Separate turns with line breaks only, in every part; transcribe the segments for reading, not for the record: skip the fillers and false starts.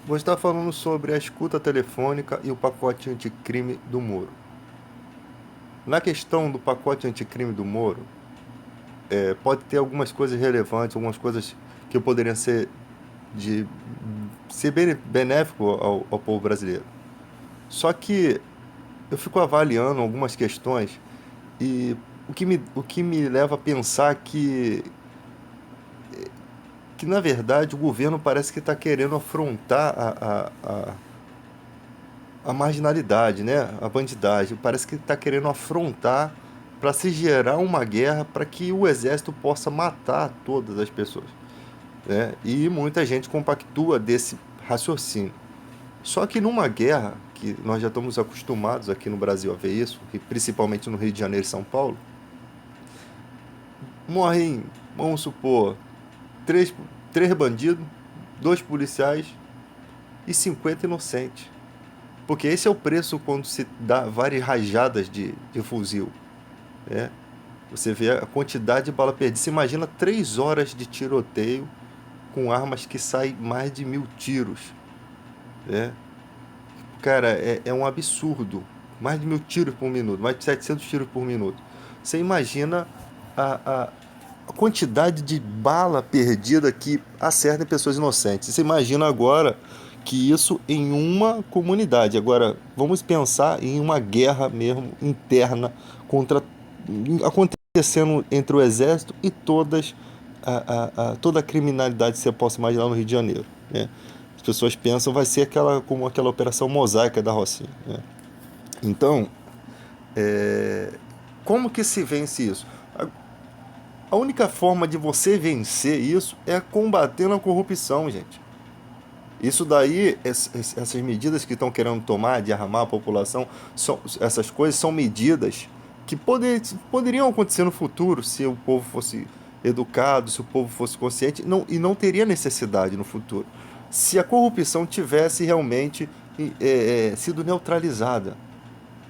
Vou estar falando sobre a escuta telefônica e o pacote anticrime do Moro. Na questão do pacote anticrime do Moro, pode ter algumas coisas relevantes, algumas coisas que poderiam de ser benéfico ao povo brasileiro. Só que eu fico avaliando algumas questões e o que me leva a pensar que na verdade o governo parece que está querendo afrontar a marginalidade, né? A bandidagem. Parece que está querendo afrontar para se gerar uma guerra para que o exército possa matar todas as pessoas, né? E muita gente compactua desse raciocínio. Só que numa guerra, que nós já estamos acostumados aqui no Brasil a ver isso, e principalmente no Rio de Janeiro e São Paulo, morrem, vamos supor, três, três bandidos, dois policiais e 50 inocentes. Porque esse é o preço quando se dá várias rajadas de fuzil, né? Você vê a quantidade de bala perdida. Você imagina 3 horas de tiroteio com armas que saem mais de 1.000 tiros, né? Cara, é um absurdo. Mais de 1.000 tiros por minuto, mais de 700 tiros por minuto. Você imagina a, a, a quantidade de bala perdida que acerta em pessoas inocentes. Você imagina agora que isso em uma comunidade. Agora, vamos pensar em uma guerra mesmo interna contra acontecendo entre o exército e toda a criminalidade que você possa imaginar no Rio de Janeiro, né? As pessoas pensam vai ser como aquela operação mosaica da Rocinha, né? Então, como que se vence isso? A única forma de você vencer isso é combatendo a corrupção, gente. Isso daí, essas medidas que estão querendo tomar de armar a população, essas coisas são medidas que poderiam acontecer no futuro se o povo fosse educado, se o povo fosse consciente, e não teria necessidade no futuro. Se a corrupção tivesse realmente sido neutralizada,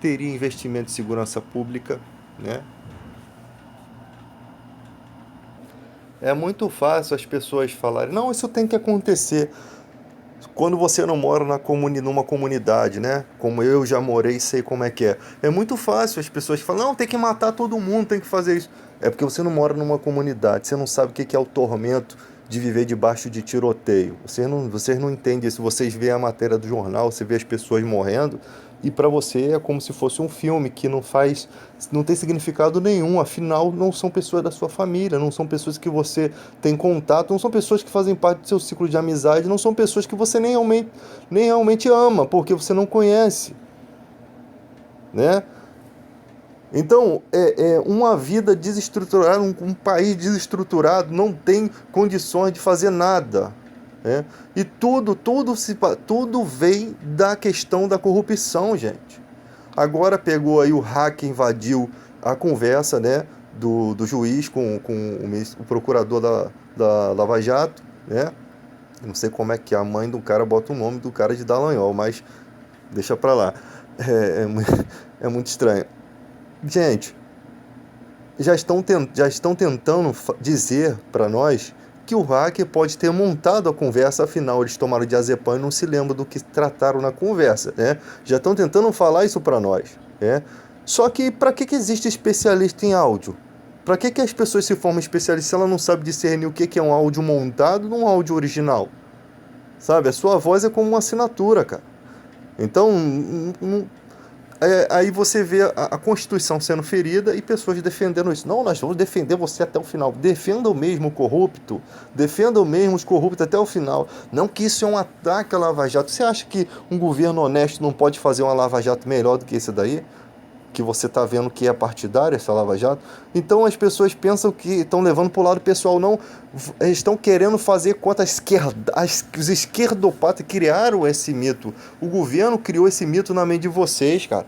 teria investimento em segurança pública, né? É muito fácil as pessoas falarem, não, isso tem que acontecer. Quando você não mora numa comunidade, né? Como eu já morei e sei como é que é. É muito fácil as pessoas falam, não, tem que matar todo mundo, tem que fazer isso. É porque você não mora numa comunidade, você não sabe o que é o tormento de viver debaixo de tiroteio. Vocês não entendem isso. Vocês veem a matéria do jornal, você vê as pessoas morrendo, e para você é como se fosse um filme que não tem significado nenhum. Afinal, não são pessoas da sua família, não são pessoas que você tem contato, não são pessoas que fazem parte do seu ciclo de amizade, não são pessoas que você nem realmente ama, porque você não conhece, né? Então, uma vida desestruturada, um país desestruturado não tem condições de fazer nada, né? E tudo vem da questão da corrupção, gente. Agora pegou aí o hacker, invadiu a conversa, né, do juiz com o procurador da Lava Jato, né? Não sei como é que a mãe do cara bota o nome do cara de Dallagnol, mas deixa pra lá. É muito estranho. Gente, já estão tentando dizer para nós que o hacker pode ter montado a conversa, afinal eles tomaram diazepam e não se lembram do que trataram na conversa, né? Já estão tentando falar isso para nós, né? Só que para que existe especialista em áudio? Para que as pessoas se formam especialistas se ela não sabe discernir o que é um áudio montado de um áudio original? Sabe? A sua voz é como uma assinatura, cara. Então, aí você vê a Constituição sendo ferida e pessoas defendendo isso. Não, nós vamos defender você até o final. Defenda o mesmo corrupto. Defenda o mesmo os corruptos até o final. Não que isso é um ataque à Lava Jato. Você acha que um governo honesto não pode fazer uma Lava Jato melhor do que esse daí? Que você está vendo que é partidária essa Lava Jato? Então as pessoas pensam que estão levando para o lado pessoal. Não, eles estão querendo fazer contra a esquerda. Os esquerdopatas criaram esse mito. O governo criou esse mito na mente de vocês, cara.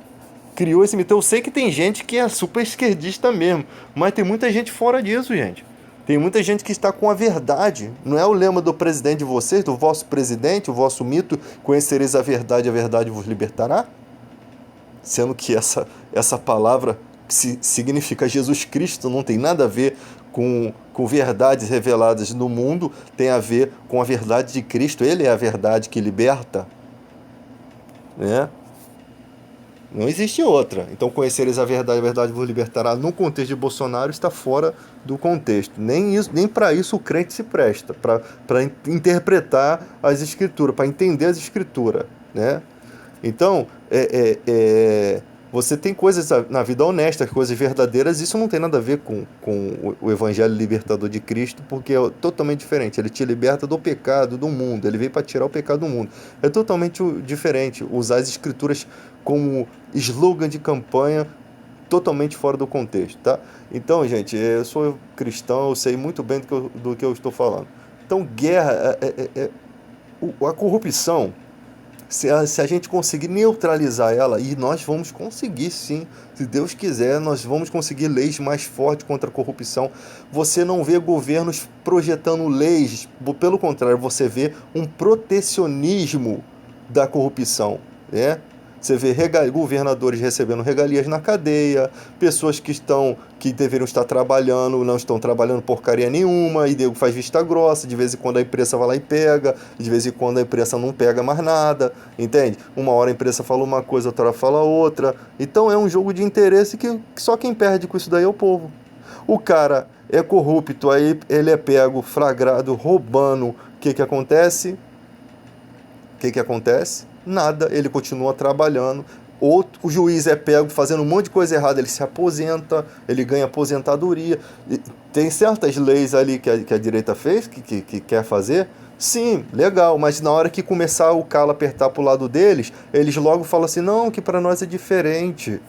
Criou esse mito. Eu sei que tem gente que é super esquerdista mesmo, mas tem muita gente fora disso, gente. Tem muita gente que está com a verdade. Não é o lema do presidente de vocês, do vosso presidente, o vosso mito, conhecereis a verdade vos libertará? Sendo que essa palavra significa Jesus Cristo, não tem nada a ver com verdades reveladas no mundo, tem a ver com a verdade de Cristo. Ele é a verdade que liberta, né? Não existe outra. Então, conhecereis a verdade vos libertará. No contexto de Bolsonaro, está fora do contexto. Nem para isso o crente se presta, para interpretar as escrituras, para entender as escrituras, né? Então, você tem coisas na vida honestas, coisas verdadeiras, isso não tem nada a ver com o evangelho libertador de Cristo, porque é totalmente diferente. Ele te liberta do pecado do mundo, ele veio para tirar o pecado do mundo. É totalmente diferente usar as escrituras como slogan de campanha, totalmente fora do contexto, tá? Então, gente, eu sou cristão, eu sei muito bem do que eu estou falando. Então, guerra, a corrupção, se a gente conseguir neutralizar ela, e nós vamos conseguir sim, se Deus quiser, nós vamos conseguir leis mais fortes contra a corrupção. Você não vê governos projetando leis, pelo contrário, você vê um protecionismo da corrupção, né? Você vê governadores recebendo regalias na cadeia, pessoas que deveriam estar trabalhando, não estão trabalhando porcaria nenhuma, e faz vista grossa, de vez em quando a imprensa vai lá e pega, de vez em quando a imprensa não pega mais nada, entende? Uma hora a imprensa fala uma coisa, outra hora fala outra. Então é um jogo de interesse que só quem perde com isso daí é o povo. O cara é corrupto, aí ele é pego, flagrado, roubando. O que acontece? Nada, ele continua trabalhando. O juiz é pego fazendo um monte de coisa errada, ele se aposenta, ele ganha aposentadoria. Tem certas leis ali que a direita fez, que quer fazer, sim, legal, mas na hora que começar o calo apertar pro lado deles, eles logo falam assim, não, que para nós é diferente.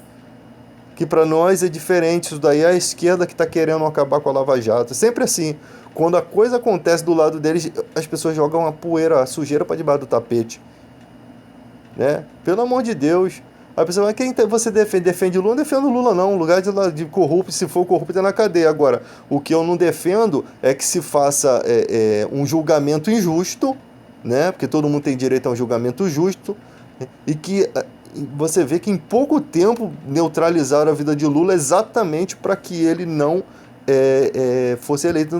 Isso daí é a esquerda que está querendo acabar com a Lava Jato. Sempre assim, quando a coisa acontece do lado deles, as pessoas jogam a poeira, a sujeira para debaixo do tapete, né? Pelo amor de Deus. A pessoa, quem você defende? Defende Lula? Não defendo Lula não, o lugar de corrupto, se for corrupto é na cadeia. Agora, o que eu não defendo é que se faça um julgamento injusto, né? Porque todo mundo tem direito a um julgamento justo, e que você vê que em pouco tempo neutralizaram a vida de Lula exatamente para que ele não fosse eleito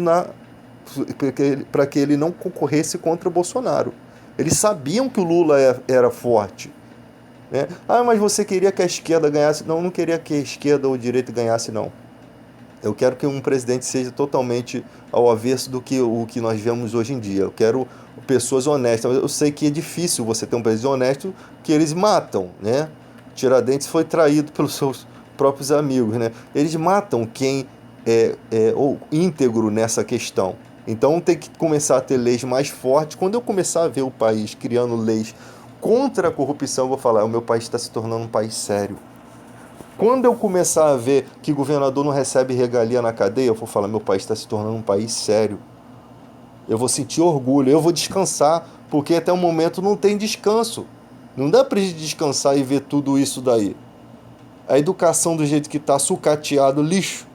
para que ele não concorresse contra o Bolsonaro. Eles sabiam que o Lula era forte, né? Ah, mas você queria que a esquerda ganhasse? Não, não queria que a esquerda ou o direito ganhasse, não. Eu quero que um presidente seja totalmente ao avesso do que o que nós vemos hoje em dia. Eu quero pessoas honestas. Eu sei que é difícil você ter um presidente honesto, que eles matam, né? Tiradentes foi traído pelos seus próprios amigos, né? Eles matam quem ou íntegro nessa questão. Então tem que começar a ter leis mais fortes. Quando eu começar a ver o país criando leis contra a corrupção, eu vou falar, o meu país está se tornando um país sério. Quando eu começar a ver que governador não recebe regalia na cadeia, eu vou falar, meu país está se tornando um país sério. Eu vou sentir orgulho, eu vou descansar, porque até o momento não tem descanso. Não dá para gente descansar e ver tudo isso daí. A educação do jeito que está, sucateado, lixo,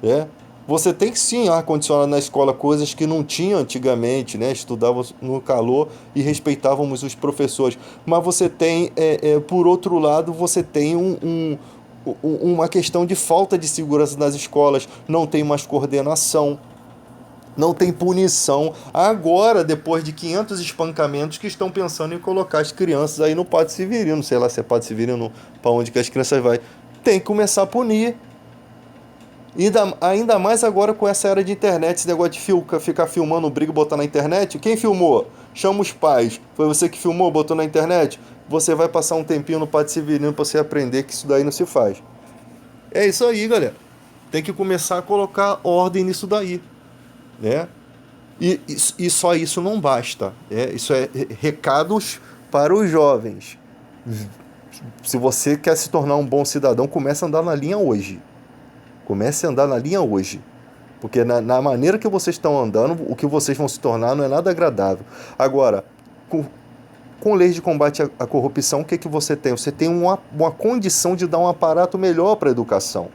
né? Você tem que sim ar-condicionado na escola, coisas que não tinha antigamente, né? Estudávamos no calor e respeitávamos os professores. Mas você tem, por outro lado, você tem uma questão de falta de segurança nas escolas, não tem mais coordenação, não tem punição. Agora, depois de 500 espancamentos, que estão pensando em colocar as crianças aí no Padre Severino, sei lá se é Padre Severino, para onde que as crianças vão. Tem que começar a punir. E ainda mais agora com essa era de internet, esse negócio de ficar filmando o briga e botar na internet. Quem filmou? Chama os pais. Foi você que filmou, botou na internet? Você vai passar um tempinho no Padre Severino para você aprender que isso daí não se faz. É isso aí, galera. Tem que começar a colocar ordem nisso daí, né? E só isso não basta. Isso é recados para os jovens. Se você quer se tornar um bom cidadão, comece a andar na linha hoje. Comece a andar na linha hoje. Porque na maneira que vocês estão andando, o que vocês vão se tornar não é nada agradável. Agora, com leis de combate à corrupção, o que você tem? Você tem uma condição de dar um aparato melhor para a educação.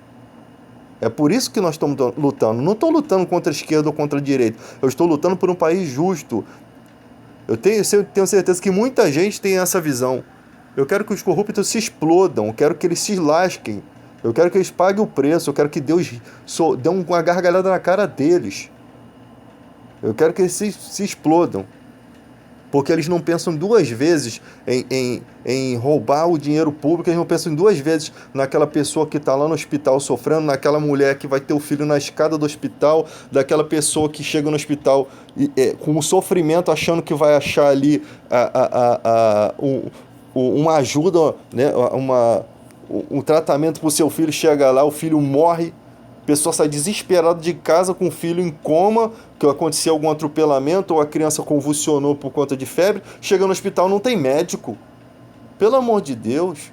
É por isso que nós estamos lutando. Não estou lutando contra a esquerda ou contra a direita. Eu estou lutando por um país justo. Eu tenho certeza que muita gente tem essa visão. Eu quero que os corruptos se explodam. Eu quero que eles se lasquem. Eu quero que eles paguem o preço. Eu quero que Deus dê uma gargalhada na cara deles. Eu quero que eles se explodam. Porque eles não pensam duas vezes em roubar o dinheiro público, eles não pensam duas vezes naquela pessoa que está lá no hospital sofrendo, naquela mulher que vai ter o filho na escada do hospital, daquela pessoa que chega no hospital com o sofrimento, achando que vai achar ali uma ajuda, né, um tratamento para o seu filho, chega lá, o filho morre. A pessoa sai desesperada de casa com o filho em coma, que aconteceu algum atropelamento ou a criança convulsionou por conta de febre. Chega no hospital, não tem médico. Pelo amor de Deus.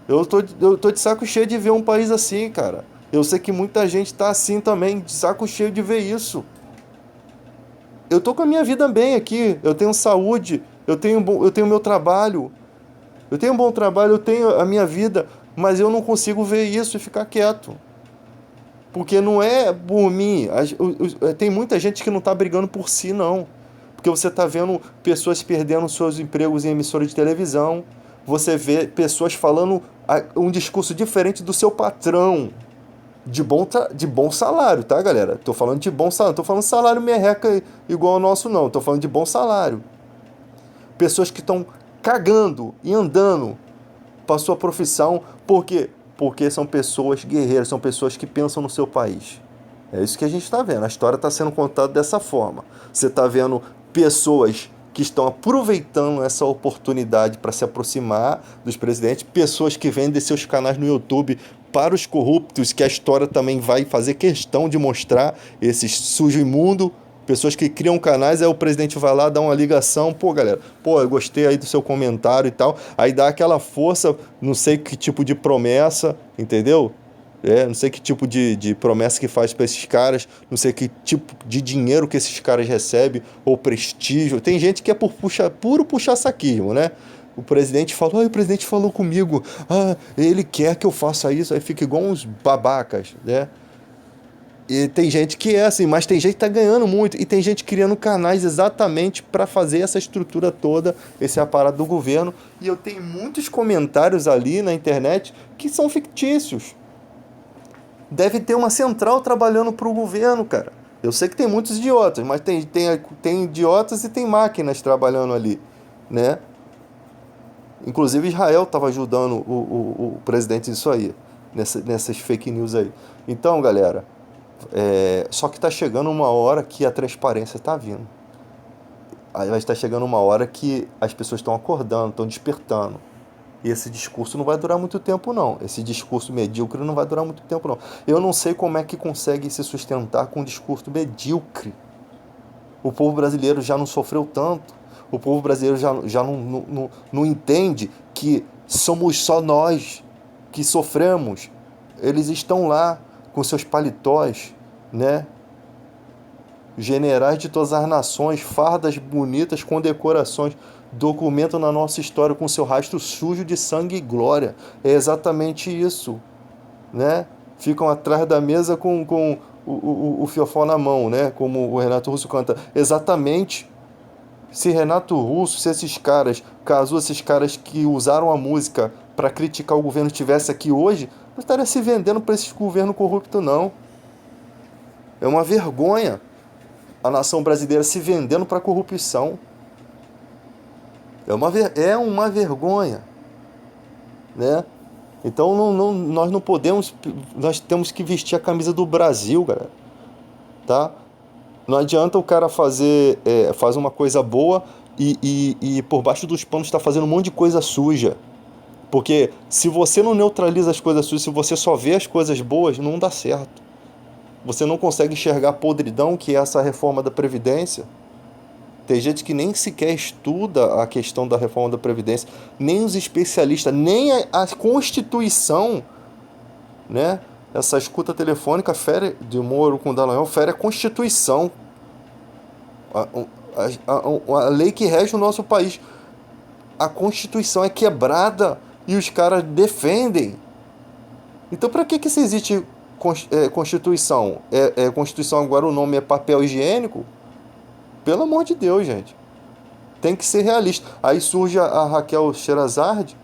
Eu tô de saco cheio de ver um país assim, cara. Eu sei que muita gente tá assim também, de saco cheio de ver isso. Eu tô com a minha vida bem aqui. Eu tenho saúde, eu tenho meu trabalho. Eu tenho um bom trabalho, eu tenho a minha vida, mas eu não consigo ver isso e ficar quieto. Porque não é por mim. Tem muita gente que não está brigando por si, não. Porque você está vendo pessoas perdendo seus empregos em emissora de televisão. Você vê pessoas falando um discurso diferente do seu patrão. De bom salário, tá, galera? Tô falando de bom salário. Tô falando salário merreca igual ao nosso, não. Tô falando de bom salário. Pessoas que estão cagando e andando para sua profissão. Por quê? Porque são pessoas guerreiras, são pessoas que pensam no seu país. É isso que a gente está vendo. A história está sendo contada dessa forma. Você está vendo pessoas que estão aproveitando essa oportunidade para se aproximar dos presidentes, pessoas que vendem seus canais no YouTube para os corruptos, que a história também vai fazer questão de mostrar esses sujo imundo. Pessoas que criam canais, aí o presidente vai lá, dá uma ligação, pô, galera, pô, eu gostei aí do seu comentário e tal, aí dá aquela força, não sei que tipo de promessa, entendeu? Não sei que tipo de promessa que faz para esses caras, não sei que tipo de dinheiro que esses caras recebem, ou prestígio. Tem gente que é puro puxar saquismo, né? O presidente falou, o presidente falou comigo, ele quer que eu faça isso, aí fica igual uns babacas, né? E tem gente que é assim, mas tem gente que tá ganhando muito. E tem gente criando canais exatamente para fazer essa estrutura toda, esse aparato do governo. E eu tenho muitos comentários ali na internet que são fictícios. Deve ter uma central trabalhando para o governo, cara. Eu sei que tem muitos idiotas, mas tem idiotas e tem máquinas trabalhando ali, né? Inclusive Israel estava ajudando o presidente nisso aí, nessas fake news aí. Então, galera, só que está chegando uma hora que a transparência está vindo. Aí vai estar chegando uma hora que as pessoas estão acordando, estão despertando. E esse discurso não vai durar muito tempo, não. Esse discurso medíocre não vai durar muito tempo, não. Eu não sei como é que consegue se sustentar com um discurso medíocre. O povo brasileiro já não sofreu tanto. O povo brasileiro já não entende que somos só nós que sofremos. Eles estão lá com seus paletós, né? Generais de todas as nações, fardas bonitas com decorações, documentam na nossa história com seu rastro sujo de sangue e glória. É exatamente isso, né? Ficam atrás da mesa com o fiofó na mão, né? Como o Renato Russo canta. Exatamente. Se Renato Russo, se esses caras, caso esses caras que usaram a música para criticar o governo estivesse aqui hoje, não estaria se vendendo para esse governo corrupto, não. É uma vergonha a nação brasileira se vendendo para a corrupção. É uma vergonha, né? Então nós não podemos, nós temos que vestir a camisa do Brasil, galera, tá? Não adianta o cara faz uma coisa boa e por baixo dos panos está fazendo um monte de coisa suja. Porque se você não neutraliza as coisas sujas, se você só vê as coisas boas, não dá certo. Você não consegue enxergar a podridão que é essa reforma da Previdência. Tem gente que nem sequer estuda a questão da reforma da Previdência, nem os especialistas, nem a Constituição, né? Essa escuta telefônica fere, de Moro com Dallagnol, fere a Constituição. A lei que rege o nosso país. A Constituição é quebrada e os caras defendem. Então, para que se existe Constituição? Constituição agora o nome é papel higiênico? Pelo amor de Deus, gente. Tem que ser realista. Aí surge a Raquel Sherazade,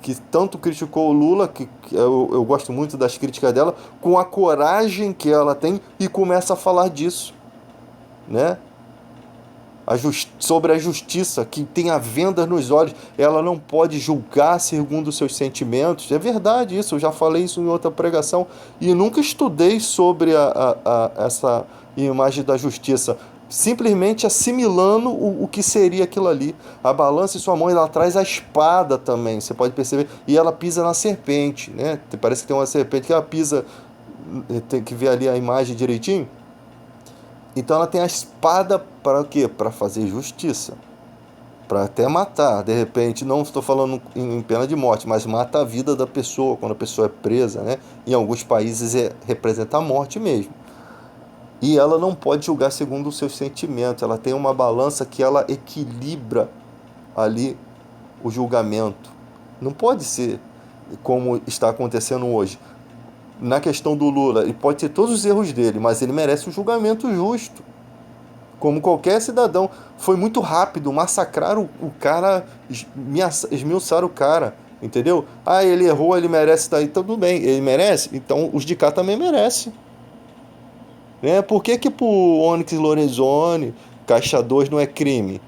que tanto criticou o Lula, que eu gosto muito das críticas dela, com a coragem que ela tem e começa a falar disso, né? Sobre a justiça, que tem a venda nos olhos, ela não pode julgar segundo os seus sentimentos. É verdade isso, eu já falei isso em outra pregação e nunca estudei sobre essa imagem da justiça, simplesmente assimilando o que seria aquilo ali. A balança em sua mão, ela traz a espada também, você pode perceber, e ela pisa na serpente, né? Parece que tem uma serpente que ela pisa, tem que ver ali a imagem direitinho. Então ela tem a espada para o quê? Para fazer justiça. Para até matar. De repente, não estou falando em pena de morte, mas mata a vida da pessoa quando a pessoa é presa, né? Em alguns países representa a morte mesmo. E ela não pode julgar segundo os seus sentimentos. Ela tem uma balança que ela equilibra ali o julgamento. Não pode ser como está acontecendo hoje. Na questão do Lula, ele pode ter todos os erros dele, mas ele merece um julgamento justo. Como qualquer cidadão. Foi muito rápido, massacraram o cara, esmiuçaram o cara, entendeu? Ah, ele errou, ele merece daí, tudo bem, ele merece, então os de cá também merecem. Né? Por que que pro Onyx Lorenzoni, Caixa 2 não é crime?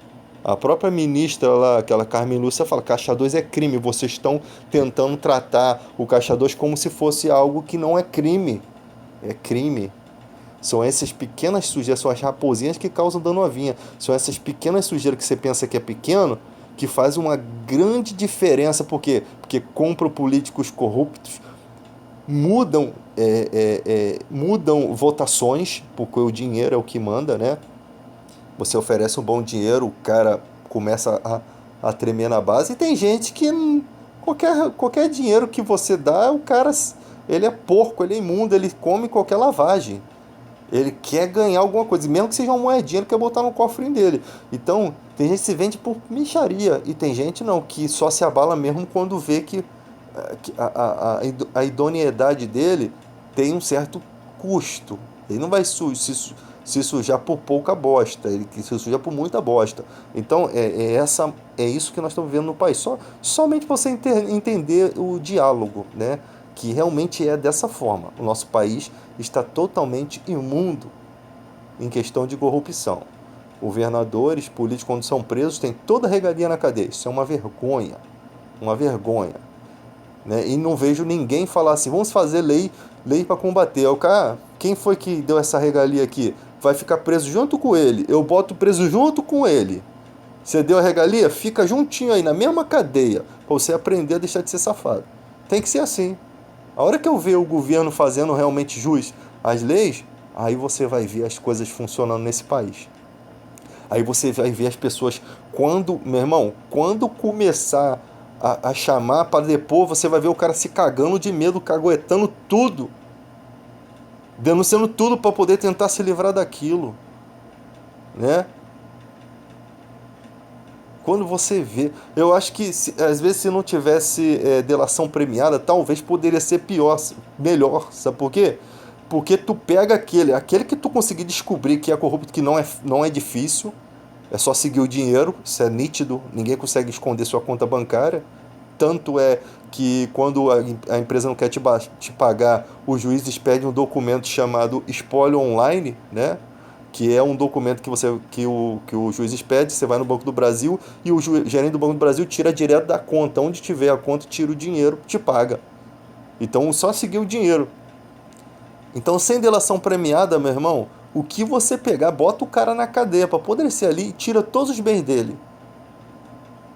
A própria ministra lá, aquela Carmen Lúcia, fala: Caixa 2 é crime, vocês estão tentando tratar o Caixa 2 como se fosse algo que não é crime. É crime. São essas pequenas sujeiras, são as raposinhas que causam dano à vinha. São essas pequenas sujeiras que você pensa que é pequeno, que faz uma grande diferença. Por quê? Porque compram políticos corruptos, mudam votações, porque o dinheiro é o que manda, né? Você oferece um bom dinheiro, o cara começa a tremer na base. E tem gente que qualquer dinheiro que você dá, o cara, ele é porco, ele é imundo, ele come qualquer lavagem. Ele quer ganhar alguma coisa, mesmo que seja uma moedinha, ele quer botar no cofrinho dele. Então, tem gente que se vende por mixaria, e tem gente não, que só se abala mesmo quando vê que a idoneidade dele tem um certo custo. Ele não vai se sujar por pouca bosta, ele se suja por muita bosta. Então, é isso que nós estamos vendo no país. Somente você entender o diálogo, né? Que realmente é dessa forma. O nosso país está totalmente imundo em questão de corrupção. Governadores, políticos, quando são presos, têm toda a regalia na cadeia. Isso é uma vergonha. Uma vergonha. Né? E não vejo ninguém falar assim: vamos fazer lei para combater. O cara, quem foi que deu essa regalia aqui? Vai ficar preso junto com ele. Eu boto preso junto com ele. Você deu a regalia? Fica juntinho aí, na mesma cadeia, para você aprender a deixar de ser safado. Tem que ser assim. A hora que eu ver o governo fazendo realmente jus às leis, aí você vai ver as coisas funcionando nesse país. Aí você vai ver as pessoas, meu irmão, quando começar a chamar para depor, você vai ver o cara se cagando de medo, caguetando tudo, denunciando tudo para poder tentar se livrar daquilo, né? Quando você vê, eu acho que às vezes se não tivesse delação premiada, talvez poderia ser melhor, sabe por quê? Porque tu pega aquele que tu conseguir descobrir que é corrupto, que não é difícil, é só seguir o dinheiro, isso é nítido, ninguém consegue esconder sua conta bancária. Tanto é que quando a empresa não quer te pagar, os juízes pedem um documento chamado espólio online, né? Que é um documento que o juiz pede, você vai no Banco do Brasil e o gerente do Banco do Brasil tira direto da conta. Onde tiver a conta, tira o dinheiro, te paga. Então, só seguir o dinheiro. Então, sem delação premiada, meu irmão, o que você pegar, bota o cara na cadeia para apodrecer ali e tira todos os bens dele.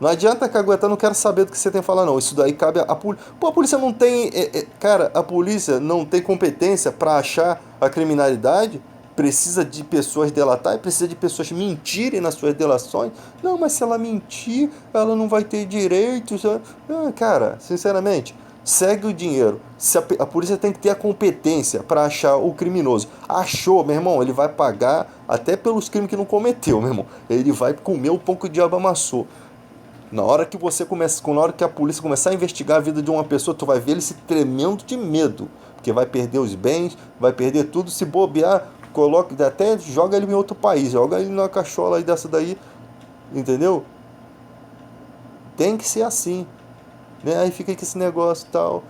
Não adianta caguetar, não quero saber do que você tem a falar, não. Isso daí cabe a polícia. Pô, a polícia não tem. Cara, a polícia não tem competência para achar a criminalidade. Precisa de pessoas delatarem, precisa de pessoas mentirem nas suas delações. Não, mas se ela mentir, ela não vai ter direitos. Cara, sinceramente, segue o dinheiro. Se a polícia tem que ter a competência para achar o criminoso. Achou, meu irmão, ele vai pagar até pelos crimes que não cometeu, meu irmão. Ele vai comer o pão que o diabo amassou. Na hora que a polícia começar a investigar a vida de uma pessoa, tu vai ver ele se tremendo de medo, porque vai perder os bens, vai perder tudo, se bobear, até joga ele em outro país, joga ele numa cachola aí dessa daí, entendeu? Tem que ser assim, né? Aí fica aqui esse negócio e tal,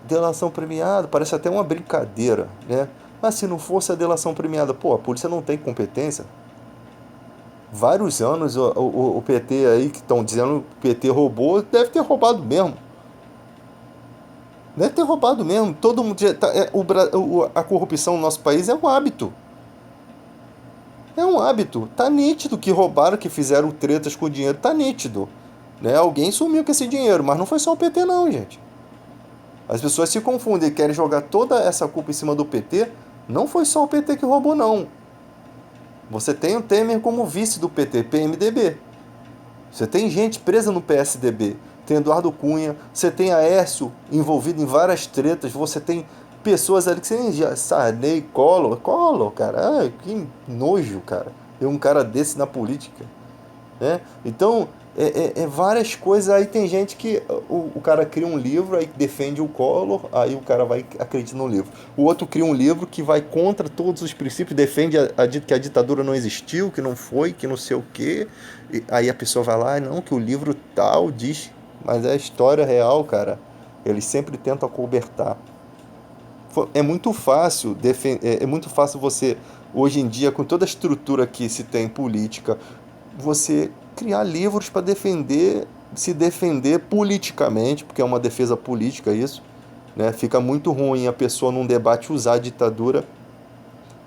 delação premiada, parece até uma brincadeira, né? Mas se não fosse a delação premiada, pô, a polícia não tem competência, Vários anos o PT aí que estão dizendo que o PT roubou, deve ter roubado mesmo. Deve ter roubado mesmo. Todo mundo a corrupção no nosso país é um hábito. É um hábito. Tá nítido que roubaram, que fizeram tretas com o dinheiro. Tá nítido. Né? Alguém sumiu com esse dinheiro, mas não foi só o PT não, gente. As pessoas se confundem e querem jogar toda essa culpa em cima do PT. Não foi só o PT que roubou, não. Você tem o Temer como vice do PT, PMDB. Você tem gente presa no PSDB. Tem Eduardo Cunha. Você tem Aécio envolvido em várias tretas. Você tem pessoas ali que você já... Sarney, Collor, cara. Ai, que nojo, cara. Ter um cara desse na política. Né? Então, várias coisas. Aí tem gente que o cara cria um livro, aí defende o Collor, aí o cara vai acreditar no livro. O outro cria um livro que vai contra todos os princípios, defende que a ditadura não existiu, que não foi, que não sei o quê. E aí a pessoa vai lá, não, que o livro tal diz, mas é a história real, cara. Eles sempre tentam acobertar. É muito fácil é muito fácil você hoje em dia com toda a estrutura que se tem política você criar livros para defender se defender politicamente, porque é uma defesa política isso, né? Fica muito ruim a pessoa num debate usar a ditadura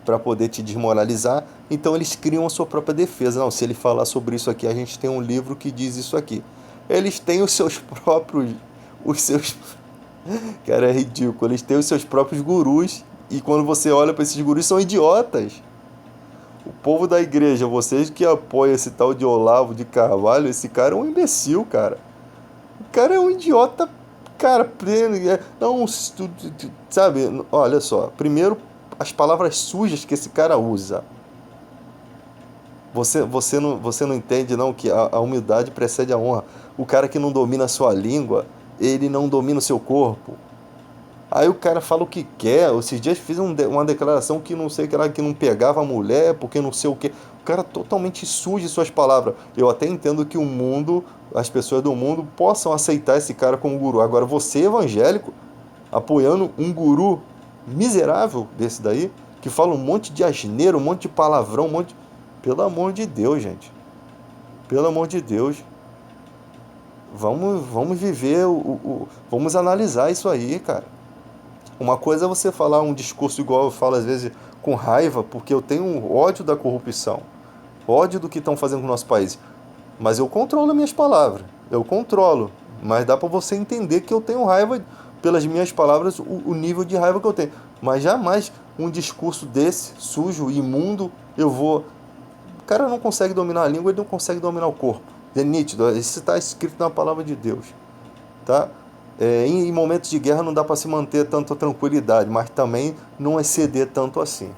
para poder te desmoralizar, então eles criam a sua própria defesa. Não, se ele falar sobre isso aqui, a gente tem um livro que diz isso aqui. Eles têm os seus próprios os seus cara, é ridículo. Eles têm os seus próprios gurus. E quando você olha para esses gurus, são idiotas. O povo da igreja, vocês que apoiam esse tal de Olavo de Carvalho, esse cara é um imbecil, cara. O cara é um idiota, cara. Não, sabe? Olha só. Primeiro, as palavras sujas que esse cara usa. Você não entende, não, que a humildade precede a honra. O cara que não domina a sua língua, ele não domina o seu corpo. Aí o cara fala o que quer. Esses dias fiz uma declaração que não sei o que lá, que não pegava a mulher, porque não sei o que. O cara totalmente suja de suas palavras. Eu até entendo que o mundo, as pessoas do mundo, possam aceitar esse cara como guru. Agora, você, evangélico, apoiando um guru miserável desse daí, que fala um monte de asneira, um monte de palavrão, um monte. Pelo amor de Deus, gente. Pelo amor de Deus. Vamos viver vamos analisar isso aí, cara. Uma coisa é você falar um discurso igual eu falo às vezes com raiva, porque eu tenho um ódio da corrupção, ódio do que estão fazendo com o nosso país. Mas eu controlo as minhas palavras, eu controlo. Mas dá para você entender que eu tenho raiva pelas minhas palavras, o nível de raiva que eu tenho. Mas jamais um discurso desse, sujo, imundo, eu vou. O cara não consegue dominar a língua, ele não consegue dominar o corpo. É nítido, isso está escrito na palavra de Deus. Tá? Em momentos de guerra não dá para se manter tanta tranquilidade, mas também não exceder tanto assim.